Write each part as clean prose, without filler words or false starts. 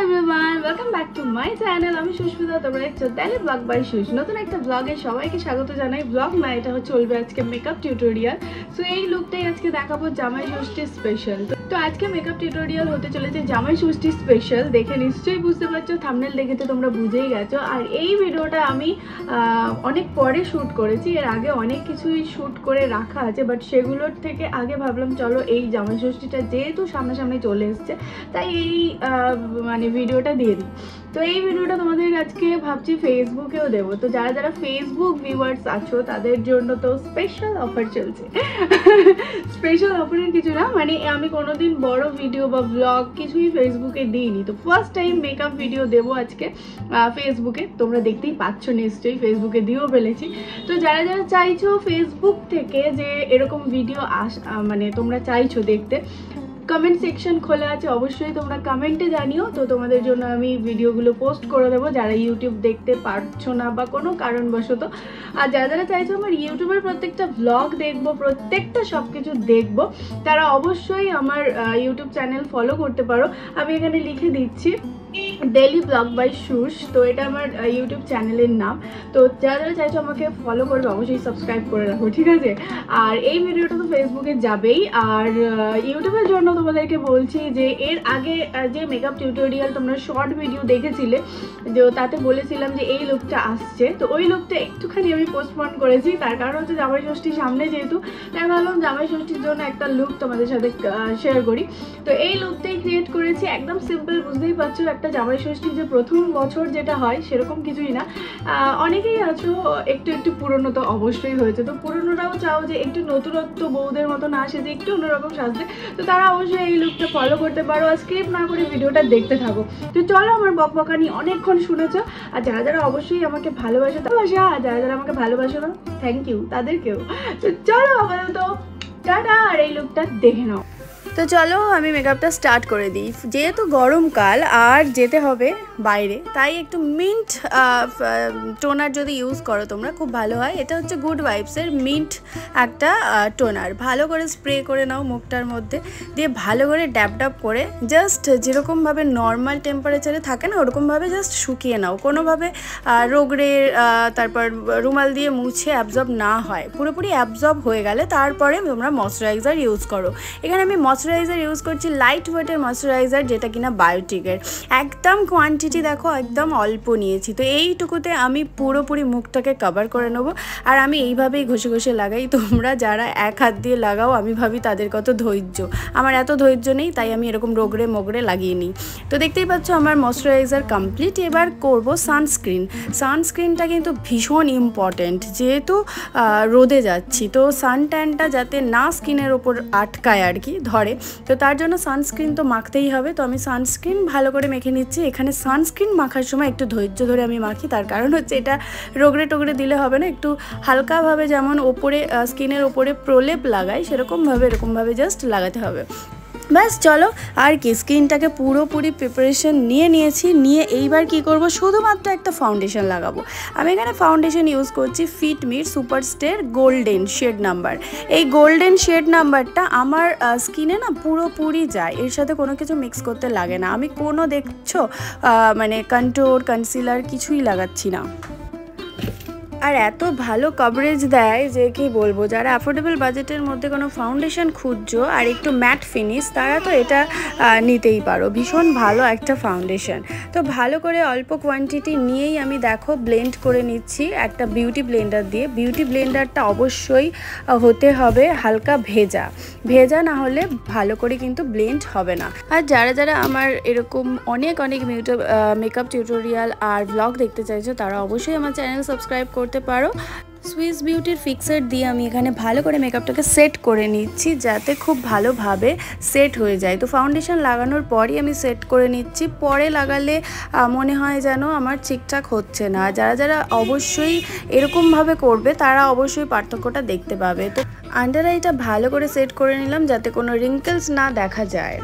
everyone, welcome back to my channel. আমি সুস্মিতা, তোমরা দেখছো ডেইলি ব্লগ বাই সুস। নতুন একটা ব্লগে সবাইকে স্বাগত জানাই। ব্লগ না, এটা চলবে আজকে মেকআপ টিউটোরিয়াল। সো এই লুকটাই আজকে দেখাবো জামাই ষষ্ঠী স্পেশাল। তো আজকে মেকআপ টিউটোরিয়াল হতে চলেছে জামাই ষষ্ঠী স্পেশাল। দেখে নিশ্চয়ই বুঝতে পারছো, থাম্বনেল দেখে তো তোমরা বুঝেই গেছো। আর এই ভিডিওটা আমি অনেক পরে শ্যুট করেছি, এর আগে অনেক কিছুই শ্যুট করে রাখা আছে, বাট সেগুলোর থেকে আগে ভাবলাম চলো এই জামাই ষষ্ঠীটা যেহেতু সামনাসামনি চলে এসছে, তাই এই মানে ভিডিওটা দিয়ে দিই। তো এই ভিডিওটা তোমাদের আজকে ভাবছি ফেসবুকেও দেবো। তো যারা যারা ফেসবুক ভিউয়ার্স আছো তাদের জন্য তো স্পেশাল অফার চলছে। স্পেশাল অফারের কিছু না, মানে আমি কোনোদিন বড় ভিডিও বা ব্লগ কিছুই ফেসবুকে দিইনি, তো ফার্স্ট টাইম মেকআপ ভিডিও দেবো আজকে ফেসবুকে। তোমরা দেখতেই পাচ্ছ নিশ্চয়ই, ফেসবুকে দিয়েও ফেলেছি। তো যারা যারা চাইছো ফেসবুক থেকে যে এরকম ভিডিও মানে তোমরা চাইছো দেখতে, কমেন্ট সেকশন খোলা আছে, অবশ্যই তোমরা কমেন্টে জানিও। তো তোমাদের জন্য আমি ভিডিওগুলো পোস্ট করে দেবো যারা ইউটিউব দেখতে পারছো না বা কোনো কারণবশত। আর যারা যারা চাইছো আমার ইউটিউবের প্রত্যেকটা ব্লগ দেখবো, প্রত্যেকটা সব কিছু দেখবো, তারা অবশ্যই আমার ইউটিউব চ্যানেল ফলো করতে পারো। আমি এখানে লিখে দিচ্ছি ডেইলি ব্লগ বাই সুস। তো এটা আমার ইউটিউব চ্যানেলের নাম। তো যারা যারা চাইছো আমাকে ফলো করবে, অবশ্যই সাবস্ক্রাইব করে রাখো, ঠিক আছে? আর এই ভিডিওটা তো ফেসবুকে যাবেই। আর ইউটিউবের জন্য তোমাদেরকে বলছি যে এর আগে যে মেকআপ টিউটোরিয়াল তোমরা শর্ট ভিডিও দেখেছিলে, যে তাতে বলেছিলাম যে এই লুকটা আসছে, তো ওই লুকটা একটুখানি আমি পোস্টপোন করেছি। তার কারণ হচ্ছে জামাই ষষ্ঠীর সামনে যেহেতু, তাই ভাবলাম জামাই ষষ্ঠীর জন্য একটা লুক তোমাদের সাথে শেয়ার করি। তো এই লুকটাই ক্রিয়েট করেছি, একদম সিম্পল, বুঝতেই পারছো একটা জামাই ষষ্ঠী যে প্রথম বছর যেটা হয় সেরকম কিছুই না। অনেকেই আছো একটু একটু পুরনো, তো অবশ্যই হয়েছে, তো পুরনোটাও চাও যে একটু নতুনত্ব বউদের মতো না সেজে একটু অন্যরকম সাজতে, তো তারা অবশ্যই এই লুকটা ফলো করতে পারো। আর স্কিপ না করে ভিডিওটা দেখতে থাকো। তো চলো, আমার বকবকানি অনেকক্ষণ শুনেছো। আর যারা যারা অবশ্যই আমাকে ভালোবাসো, আর যারা যারা আমাকে ভালোবাসো না, থ্যাংক ইউ তাদেরকেও। তো চলো আপাতত টাটা, আর এই লুকটা দেখে নাও। তো চলো আমি মেকআপটা স্টার্ট করে দিই। যেহেতু গরমকাল আর যেতে হবে বাইরে, তাই একটু মিন্ট টোনার যদি ইউজ করো তোমরা খুব ভালো হয়। এটা হচ্ছে গুড ভাইবসের মিন্ট একটা টোনার। ভালো করে স্প্রে করে নাও মুখটার মধ্যে, দিয়ে ভালো করে ড্যাব ড্যাব করে জাস্ট যেরকমভাবে নর্মাল টেম্পারেচারে থাকে না, ওরকমভাবে জাস্ট শুকিয়ে নাও। কোনোভাবে রোগড়ে তারপর রুমাল দিয়ে মুছে অ্যাবজর্ব না হয়, পুরোপুরি অ্যাবজর্ব হয়ে গেলে তারপরে তোমরা ময়শ্চারাইজার ইউজ করো। এখানে আমি ময়শ্চারাইজার ইউজ করছি লাইট ওয়েটের ময়শ্চারাইজার, যেটা কিনা বায়োটিকের। একদম কোয়ান্টিটি দেখো একদম অল্প নিয়েছি। তো এইটুকুতে আমি পুরোপুরি মুখটাকে কভার করে নেবো। আর আমি এইভাবেই ঘষে ঘষে লাগাই। তোমরা যারা এক হাত দিয়ে লাগাও, আমি ভাবি তাদের কত ধৈর্য, আমার এত ধৈর্য নেই, তাই আমি এরকম রোগড়ে মোগড়ে লাগিয়ে নিই। তো দেখতেই পাচ্ছ আমার ময়শ্চারাইজার কমপ্লিট। এবার করব সানস্ক্রিন। সানস্ক্রিনটা কিন্তু ভীষণ ইম্পর্ট্যান্ট, যেহেতু রোদে যাচ্ছি, তো সানট্যানটা যাতে না স্কিনের ওপর আটকায় আর কি ধরে, তো তার জন্য সানস্ক্রিন তো মাখতেই হবে। তো আমি সানস্ক্রিন ভালো করে মেখে নিচ্ছি। এখানে সানস্ক্রিন মাখার সময় একটু ধৈর্য ধরে আমি মাখি, তার কারণ হচ্ছে এটা রোগড়ে টোগড়ে দিলে হবে না, একটু হালকাভাবে যেমন ওপরে স্কিনের ওপরে প্রলেপ লাগাই সেরকমভাবে এরকমভাবে জাস্ট লাগাতে হবে। ব্যাস চলো, আর কি স্কিনটাকে পুরোপুরি প্রিপারেশন নিয়েছি। এইবার কি করব, শুধুমাত্র একটা ফাউন্ডেশন লাগাবো। আমি এখানে ফাউন্ডেশন ইউজ করছি ফিটমির সুপারস্টার গোল্ডেন শেড নাম্বার। এই গোল্ডেন শেড নাম্বারটা আমার স্কিনে না পুরোপুরি যায়, এর সাথে কোনো কিছু মিক্স করতে লাগে না। আমি কোনো দেখছো মানে কন্ট্যুর কনসিলার কিছুই লাগাচ্ছি না। আর এত ভালো কভারেজ দেয় যে কি বলবো, যারা অ্যাফোর্ডেবল বাজেটের মধ্যে কোনো ফাউন্ডেশন খুঁজছো আর একটু ম্যাট ফিনিশ, তারা তো এটা নিতেই পারো। ভীষণ ভালো একটা ফাউন্ডেশন। তো ভালো করে অল্প কোয়ান্টিটি নিয়েই আমি দেখো ব্লেন্ড করে নিচ্ছি একটা বিউটি ব্লেন্ডার দিয়ে। বিউটি ব্লেন্ডারটা অবশ্যই হতে হবে হালকা ভেজা, না হলে ভালো করে কিন্তু ব্লেন্ড হবে না। আর যারা যারা আমার এরকম অনেক মেকআপ টিউটোরিয়াল আর ব্লগ দেখতে চাইছো, তারা অবশ্যই আমার চ্যানেল সাবস্ক্রাইব করতে পারো। সুইস বিউটির ফিক্সার দিয়ে আমি এখানে ভালো করে মেকআপটাকে সেট করে নিচ্ছি, যাতে খুব ভালোভাবে সেট হয়ে যায়। তো ফাউন্ডেশন লাগানোর পরই আমি সেট করে নিচ্ছি, পরে লাগালে মনে হয় যেন আমার ঠিকঠাক হচ্ছে না। যারা যারা অবশ্যই এরকমভাবে করবে, তারা অবশ্যই পার্থক্যটা দেখতে পাবে। তো আন্ডার আইটা ভালো করে সেট করে নিলাম, যাতে কোনো রিঙ্কেলস না দেখা যায়।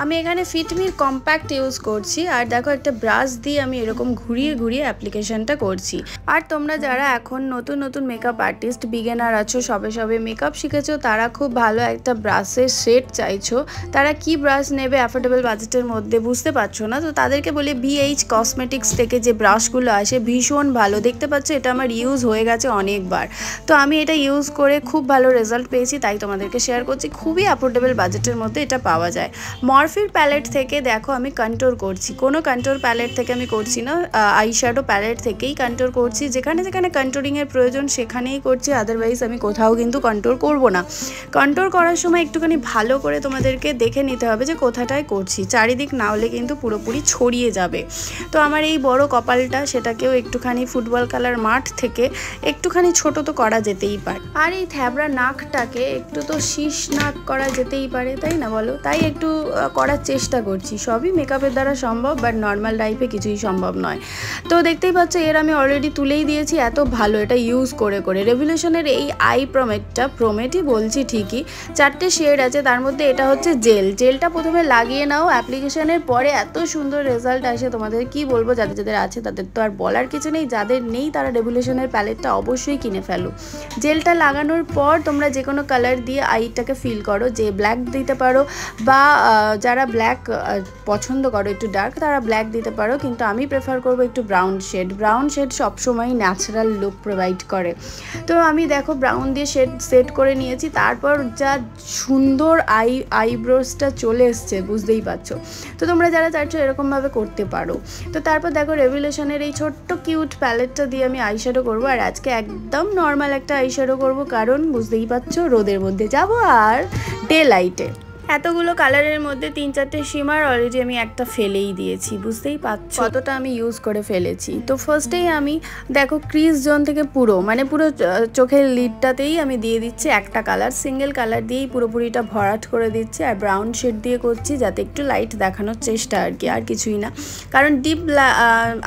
আমি এখানে ফিটমির কম্প্যাক্ট ইউজ করছি আর দেখো একটা ব্রাশ দিয়ে আমি এরকম ঘুরিয়ে ঘুরিয়ে অ্যাপ্লিকেশনটা করছি। আর তোমরা যারা এখন নতুন নতুন মেকআপ আর্টিস্ট বিগিনার আছো, সবে সবে মেকআপ শিখেছো, তারা খুব ভালো একটা ব্রাশের সেট চাইছো, তারা কি ব্রাশ নেবে অ্যাফোর্ডেবল বাজেটের মধ্যে বুঝতে পারছো না, তো তাদেরকে বলি BH কসমেটিক্স থেকে যে ব্রাশগুলো আসে ভীষণ ভালো। দেখতে পাচ্ছ এটা আমার ইউজ হয়ে গেছে অনেকবার, তো আমি এটা ইউজ করে খুব ভালো রেজাল্ট পেয়েছি, তাই তোমাদেরকে শেয়ার করছি। খুবই অ্যাফোর্ডেবল বাজেটের মধ্যে এটা পাওয়া যায়। মরফির প্যালেট থেকে দেখো আমি কন্ট্রোর করছি, কোনো কন্ট্রোর প্যালেট থেকে আমি করছি না, আইশ্যাডো প্যালেট থেকেই কন্ট্রোর করছি। যেখানে যেখানে কন্ট্রোরিংয়ের প্রয়োজন সেখানেই করছি, আদারওয়াইজ আমি কোথাও কিন্তু কন্ট্রোর করব না। কন্ট্রোর করার সময় একটুখানি ভালো করে তোমাদেরকে দেখে নিতে হবে যে কোথাটায় করছি, চারিদিক না হলে কিন্তু পুরোপুরি ছড়িয়ে যাবে। তো আমার এই বড় কপালটা, সেটাকেও একটুখানি ফুটবল খেলার মাঠ থেকে একটুখানি ছোট তো করা যেতেই পারে, আর এই থ্যাবড়া নাকটাকে একটু তো শীষ নাক করা যেতেই পারে, তাই না বলো? তাই একটু করার চেষ্টা করছি। সবই মেকআপের দ্বারা সম্ভব, বাট নর্মাল লাইফে কিছুই সম্ভব নয়। তো দেখতেই পাচ্ছ এর আমি অলরেডি তুলেই দিয়েছি, এত ভালো এটা ইউজ করে করে। রেভলিউশনের এই আই প্রোমেটই বলছি ঠিকই, 4টে শেড আছে, তার মধ্যে এটা হচ্ছে জেলটা প্রথমে লাগিয়ে নাও, অ্যাপ্লিকেশনের পরে এত সুন্দর রেজাল্ট আসে, তোমাদের কি বলবো। যাদের যাদের আছে তাদের তো আর বলার কিছু নেই, যাদের নেই তারা রেভলিউশনের প্যালেটটা অবশ্যই কিনে ফেলো। জেলটা লাগানোর পর তোমরা যে কোনো কালার দিয়ে আইটাকে ফিল করো, যে ব্ল্যাক দিতে পারো, বা যারা ব্ল্যাক পছন্দ করো একটু ডার্ক, তারা ব্ল্যাক দিতে পারো, কিন্তু আমি প্রেফার করবো একটু ব্রাউন শেড সবসময় ন্যাচারাল লুক প্রোভাইড করে। তো আমি দেখো ব্রাউন দিয়ে সেট করে নিয়েছি, তারপর যা সুন্দর আইব্রোসটা চলে এসছে বুঝতেই পারছো। তো তোমরা যারা চাইছো এরকমভাবে করতে পারো। তো তারপর দেখো রেভলিউশনের এই ছোট্ট কিউট প্যালেটটা দিয়ে আমি আইশ্যাডো করবো, আর আজকে একদম নর্মাল একটা আইশ্যাডো করবো, কারণ বুঝতেই পারছো রোদের মধ্যে যাবো আর ডে লাইটে। এতগুলো কালারের মধ্যে 3-4টে শিমার অলরেডি আমি একটা ফেলেই দিয়েছি, বুঝতেই পারছো কতটা আমি ইউজ করে ফেলেছি। তো ফার্স্টেই আমি দেখো ক্রিজ জোন থেকে পুরো চোখের লিডটাতেই আমি দিয়ে দিচ্ছি একটা কালার, সিঙ্গেল কালার দিয়েই পুরোপুরিটা ভরাট করে দিচ্ছি, আর ব্রাউন শেড দিয়ে করছি যাতে একটু লাইট দেখানোর চেষ্টা আর কি, আর কিছুই না। কারণ ডিপ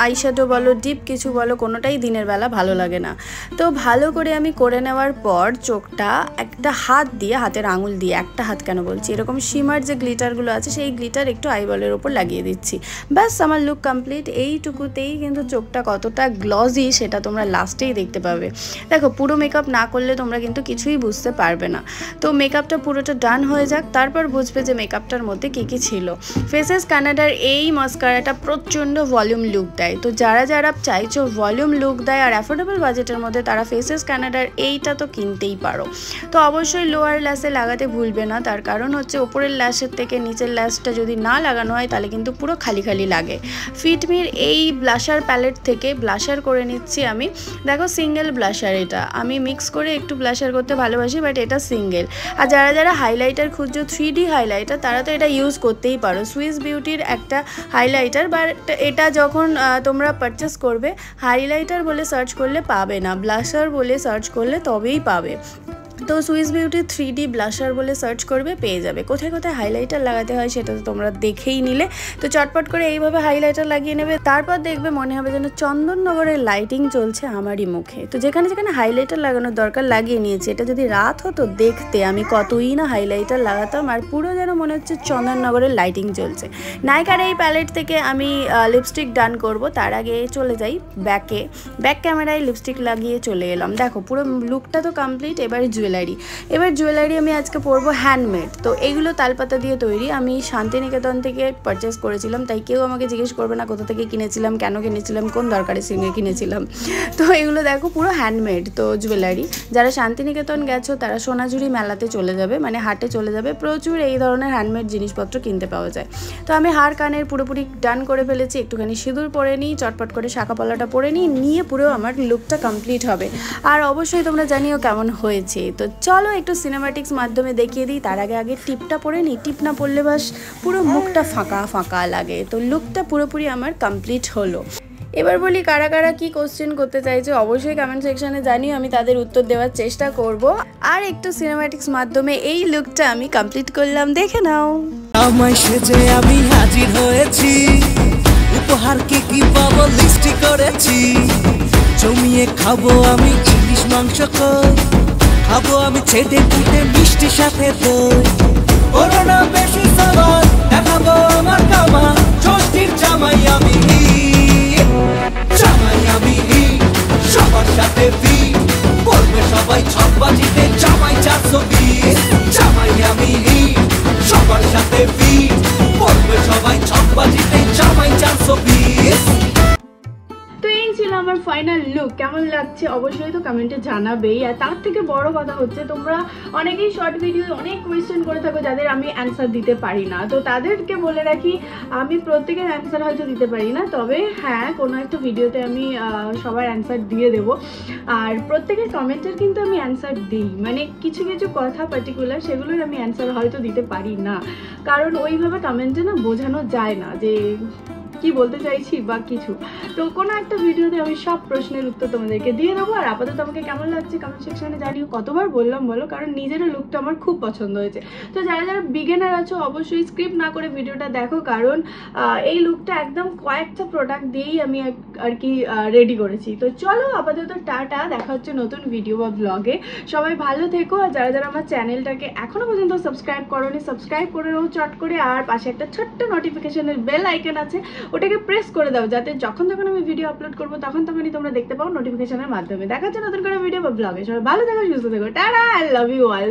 আইশ্যাডো বলো, ডিপ কিছু বলো, কোনোটাই দিনের বেলা ভালো লাগে না। তো ভালো করে আমি করে নেওয়ার পর চোখটা একটা হাত দিয়ে, হাতের আঙুল দিয়ে, একটা হাত কেন বলছি, এরকম শিমার যে গ্লিটারগুলো আছে সেই গ্লিটার একটু আইবলের ওপর লাগিয়ে দিচ্ছি, ব্যাস আমার লুক কমপ্লিট। এইটুকুতেই কিন্তু চোখটা কতটা গ্লজি সেটা তোমরা লাস্টেই দেখতে পাবে। দেখো পুরো মেকআপ না করলে তোমরা কিন্তু কিছুই বুঝতে পারবে না। তো মেকআপটা পুরোটা ডান হয়ে যাক, তারপর বুঝবে যে মেকআপটার মধ্যে কী কী ছিল। ফেসেস কানাডার এই মাস্কারাটা প্রচণ্ড ভলিউম লুক দেয়, তো যারা যারা চাইছো ভলিউম লুক দেয় আর অ্যাফোর্ডেবল বাজেটের মধ্যে, তারা ফেসেস কানাডার এইটা তো কিনতেই পারো। তো অবশ্যই লোয়ার ল্যাশে লাগাতে ভুলবে না, তার কারণ হচ্ছে উপরের ল্যাশের থেকে নিচের ল্যাশটা যদি না লাগানো হয় তাহলে কিন্তু পুরো খালি খালি লাগে। ফিটমির এই ব্লাশার প্যালেট থেকে ব্লাশার করে নিচ্ছি আমি। দেখো সিঙ্গেল ব্লাশার, এটা আমি মিক্স করে একটু ব্লাশার করতে ভালোবাসি, বাট এটা সিঙ্গেল। আর যারা যারা হাইলাইটার খুঁজছো 3D হাইলাইটার, তারা তো এটা ইউজ করতেই পারো। সুইস বিউটির একটা হাইলাইটার, বাট এটা যখন তোমরা পারচেস করবে হাইলাইটার বলে সার্চ করলে পাবে না, ব্লাশার বলে সার্চ করলে তবেই পাবে। তো সুইস বিউটি 3D ব্লাশার বলে সার্চ করবে, পেয়ে যাবে। কোথায় কোথায় হাইলাইটার লাগাতে হয় সেটা তো তোমরা দেখেই নিলে। তো চটপট করে এইভাবে হাইলাইটার লাগিয়ে নেবে, তারপর দেখবে মনে হবে যেন চন্দননগরের লাইটিং চলছে আমারই মুখে। তো যেখানে যেখানে হাইলাইটার লাগানোর দরকার লাগিয়ে নিয়েছি। এটা যদি রাত হতো দেখতে আমি কতই না হাইলাইটার লাগাতাম, আর পুরো যেন মনে হচ্ছে চন্দননগরের লাইটিং চলছে। নাইকার এই প্যালেট থেকে আমি লিপস্টিক ডান করব, তার আগে চলে যাই ব্যাক ক্যামেরায় লিপস্টিক লাগিয়ে চলে এলাম। দেখো পুরো লুকটা তো কমপ্লিট। এবার জুয়েলারি আমি আজকে পরবো হ্যান্ডমেড। তো এগুলো তালপাতা দিয়ে তৈরি, আমি শান্তিনিকেতন থেকে পারচেস করেছিলাম, তাই কেউ আমাকে জিজ্ঞেস করবে না কোথা থেকে কিনেছিলাম, কেন কিনেছিলাম, কোন দরকারের সঙ্গে কিনেছিলাম। তো এগুলো দেখো পুরো হ্যান্ডমেড। তো জুয়েলারি যারা শান্তিনিকেতন গেছো তারা সোনাঝুরি মেলাতে চলে যাবে, মানে হাটে চলে যাবে, প্রচুর এই ধরনের হ্যান্ডমেড জিনিসপত্র কিনতে পাওয়া যায়। তো আমি হার কানের পুরোপুরি ডান করে ফেলেছি, একটুখানি সিঁদুর পরে নিই, চটপট করে শাঁখাপলাটা পরে নিয়ে পুরো আমার লুকটা কমপ্লিট হবে। আর অবশ্যই তোমরা জানিও কেমন হয়েছে। তো চলো একটু সিনেমাটিক্স মাধ্যমে দেখিয়ে দিই। তার আগে টিপটা পরে নিই, টিপ না পরলে বাস পুরো মুখটা ফাঁকা ফাঁকা লাগে। তো লুকটা পুরোপুরি আমার কমপ্লিট হলো। এবার বলি কারা কারা কি কোশ্চেন করতে চাইছে অবশ্যই কমেন্ট সেকশনে জানিও, আমি তাদের উত্তর দেওয়ার চেষ্টা করব। আর একটু সিনেমাটিক্স মাধ্যমে এই লুকটা আমি কমপ্লিট করলাম, দেখে নাও। আমায় সেজে আমি হাজির হয়েছি, উপহার কি কি পাবো লিস্টি করেছি। জমিয়ে খাবো আমি ইলিশ মাংস, খাবো আমি ছেটে কুটে মিষ্টি সাথে দই। করোনা বেশি সবার দেখাবো আমার কামাল ষষ্ঠীর জামাই আমি জামাই আমি সবার সাথে ফিট বলবে সবাই ছকবাজিতে জামাই 420 জামাই আমি সবার সাথে ফিট বলবে সবাই ছকবাজিতে জামাই 420। তো এই ছিল আমার ফাইনাল লুক। কেমন লাগছে অবশ্যই তো কমেন্টে জানাবেই। আর তার থেকে বড় কথা হচ্ছে তোমরা অনেকেই শর্ট ভিডিও অনেক কোয়েশ্চেন করে থাকো যাদের আমি অ্যান্সার দিতে পারি না। তো তাদেরকে বলে রাখি আমি প্রত্যেকের অ্যান্সার হয়তো দিতে পারি না, তবে হ্যাঁ কোনো একটা ভিডিওতে আমি সবার অ্যান্সার দিয়ে দেবো। আর প্রত্যেকের কমেন্টের কিন্তু আমি অ্যান্সার দিই, মানে কিছু কিছু কথা পার্টিকুলার সেগুলোর আমি অ্যান্সার হয়তো দিতে পারি না, কারণ ওইভাবে কমেন্টে না বোঝানো যায় না যে কি বলতে চাইছি বা কিছু। তো কোনো একটা ভিডিওতে আমি সব প্রশ্নের উত্তর তোমাদেরকে দিয়ে দেবো। আর আপাতত আমাকে কেমন লাগছে কমেন্ট সেকশনে জানিও। কতবার বললাম বলো, কারণ নিজেরও লুকটা আমার খুব পছন্দ হয়েছে। তো যারা যারা বিগিনার আছো অবশ্যই স্ক্রিপ্ট না করে ভিডিওটা দেখো, কারণ এই লুকটা একদম কয়েকটা প্রোডাক্ট দিয়েই আমি আর কি রেডি করেছি। তো চলো আপাতত টাটা, দেখা হচ্ছে নতুন ভিডিও বা ব্লগে। সবাই ভালো থেকো। আর যারা যারা আমার চ্যানেলটাকে এখনো পর্যন্ত সাবস্ক্রাইব করোনি সাবস্ক্রাইব করে নাও চট করে। আর পাশে একটা ছোট্ট নোটিফিকেশনের বেল আইকন আছে, ওটাকে প্রেস করে দাও যাতে যখন আমি ভিডিও আপলোড করবো তখনই তোমরা দেখতে পাও নোটিফিকেশনের মাধ্যমে। দেখা হচ্ছে নতুন করে ভিডিও বা ব্লগে। সবাই ভালো থেকো, সুস্থ থেকো, tata, I love you all.